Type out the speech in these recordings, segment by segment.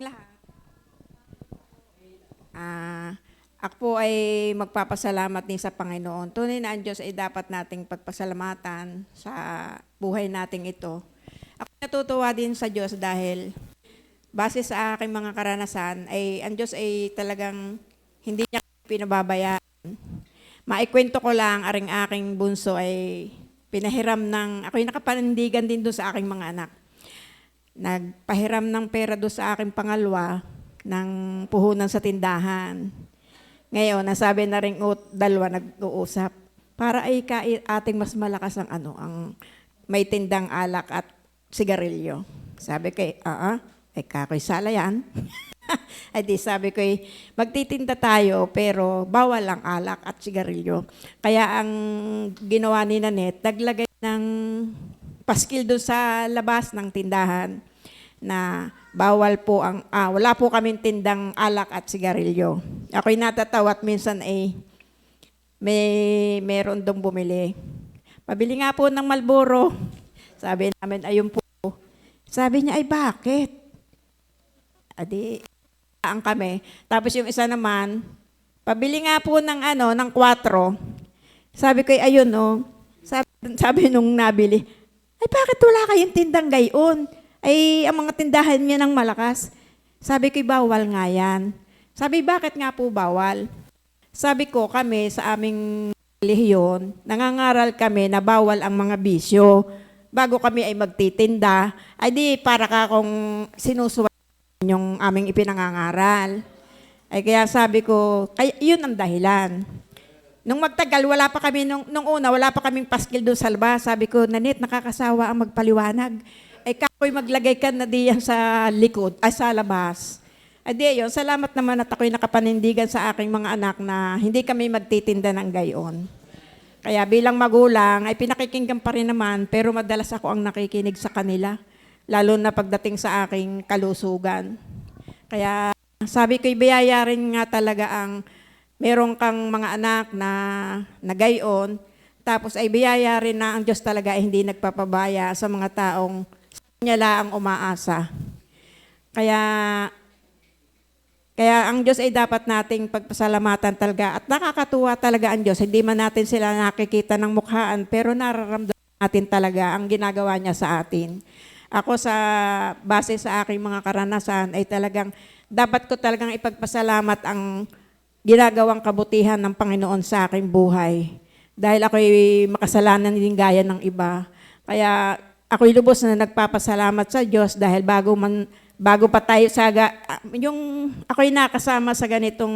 Lahat. Ah, ako po ay magpapasalamat din sa Panginoon. Tunay na ang Diyos ay dapat nating pagpasalamatan sa buhay nating ito. Ako natutuwa din sa Diyos dahil base sa aking mga karanasan ay ang Diyos ay talagang hindi niya pinababayaan. Maikwento ko lang, aring aking bunso ay pinahiram ako'y nakapanindigan din doon sa aking mga anak. Nagpahiram ng pera doon sa aking pangalwa ng puhunan sa tindahan. Ngayon, nasabi na rin dalawa nag-uusap. Para ay ating mas malakas ang may tindang alak at sigarilyo. Sabi ko, ay kakoy sala yan. Ay di sabi ko, magtitinda tayo pero bawal ang alak at sigarilyo. Kaya ang ginawa ni Nanette, naglagay ng paskil doon sa labas ng tindahan na bawal po wala po kaming tindang alak at sigarilyo. Ako'y natatawa at minsan meron dong bumili. Pabili nga po ng Marlboro. Sabi namin, ayun po. Sabi niya, ay bakit? Adi, ang kami. Tapos yung isa naman, pabili nga po ng 4. Sabi ko, ayun sabi nung nabili, ay bakit wala kayong tindang gayon? Ay ang mga tindahan niya ng malakas. Sabi ko, bawal nga yan. Sabi, bakit nga po bawal? Sabi ko, kami sa aming relihiyon, nangangaral kami na bawal ang mga bisyo. Bago kami ay magtitinda, ay di para kung sinusuway yung aming ipinangangaral. Ay kaya sabi ko, yun ang dahilan. Nung magtagal, wala pa kami, nung una, wala pa kaming paskil doon sa labas. Sabi ko, Nanette, nakakasawa ang magpaliwanag. Ay kakoy maglagay ka na diyan sa likod, sa labas. Ay di yun, salamat naman at ako'y nakapanindigan sa aking mga anak na hindi kami magtitinda ng gayon. Kaya bilang magulang, ay pinakikinggan pa rin naman, pero madalas ako ang nakikinig sa kanila, lalo na pagdating sa aking kalusugan. Kaya sabi ko'y biyaya rin nga talaga meron kang mga anak na gayon, tapos ay biyaya rin na ang Diyos talaga ay hindi nagpapabaya sa mga taong niya lang umaasa. Kaya ang Diyos ay dapat nating pagpasalamatan talaga at nakakatuwa talaga ang Diyos. Hindi man natin sila nakikita ng mukhaan pero nararamdaman natin talaga ang ginagawa niya sa atin. Ako base sa aking mga karanasan ay talagang dapat ko talagang ipagpasalamat ang ginagawang kabutihan ng Panginoon sa aking buhay. Dahil ako'y makasalanan din gaya ng iba. Kaya ako'y lubos na nagpapasalamat sa Diyos dahil bago pa tayo ako'y nakasama sa ganitong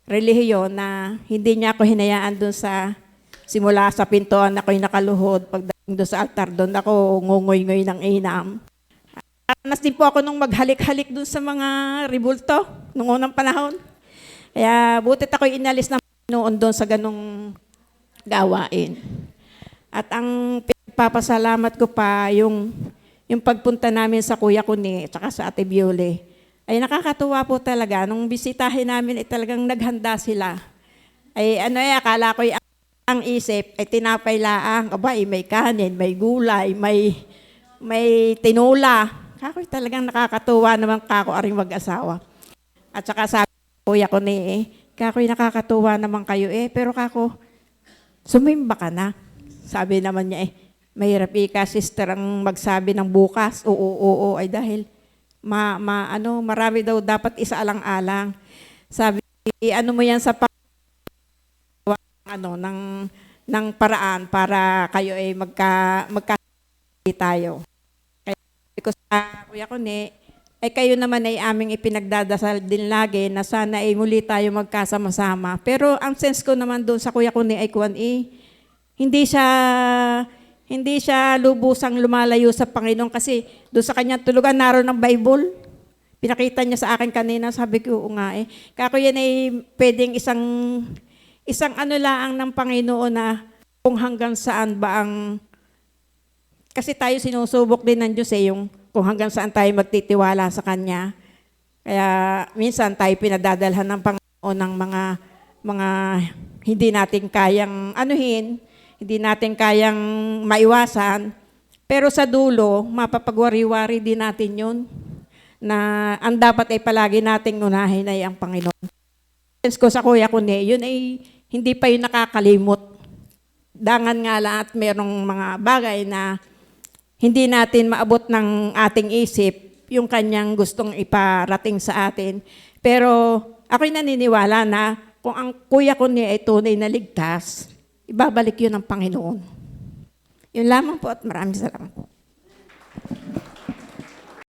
relihiyon na hindi niya ako hinayaan doon simula sa pintuan ako'y nakaluhod. Pagdating doon sa altar, doon ako ngungoy-ngoy ng inam. Anas din po ako nung maghalik-halik doon sa mga ribulto nung unang panahon. Kaya butit ako'y inalis ng Panginoon doon sa ganong gawain. At ang pinagpapasalamat ko pa yung pagpunta namin sa Kuya Kuni at sa Ate Biole. Ay nakakatuwa po talaga. Nung bisitahin namin ay talagang naghanda sila. Ay akala ko ang isip ay tinapay laang. May kanin, may gulay, may tinula. Kako'y talagang nakakatuwa naman aring mag-asawa. At saka sabi ko, Kuya Kuni, kako'y nakakatuwa naman kayo pero sumimba ka na. Sabi naman niya mahirap sister ang magsabi ng bukas. Oo, ay dahil marami daw dapat isaalang-alang. Sabi, mo yan sa ng paraan para kayo ay magkasali tayo. Kaya sabi ko sa Kuya Kuni, kayo naman ay aming ipinagdadasal din lagi na sana ay muli tayo magkasama-sama. Pero ang sense ko naman doon sa Kuya Kuni ay hindi siya lubusang lumalayo sa Panginoon kasi doon sa kanyang tulugan naroon ng Bible. Pinakita niya sa akin kanina, sabi ko nga kako yan ay pwedeng isang laang ng Panginoon na kung hanggang saan ba kasi tayo sinusubok din ng Diyos yung kung hanggang saan tayo magtitiwala sa Kanya. Kaya minsan tayo pinadadalhan ng Panginoon ng mga hindi natin kayang hindi natin kayang maiwasan, pero sa dulo, mapapagwari-wari din natin yun. na ang dapat ay palagi nating unahin ay ang Panginoon. Sense ko sa kuya ko yun ay hindi pa yun nakakalimot. Dangan nga lang at merong mga bagay na hindi natin maabot ng ating isip yung kanyang gustong iparating sa atin. Pero ako'y naniniwala na kung ang kuya ko ay tunay na ligtas, ibabalik yun ng Panginoon. Yun lamang po at maraming salamat po.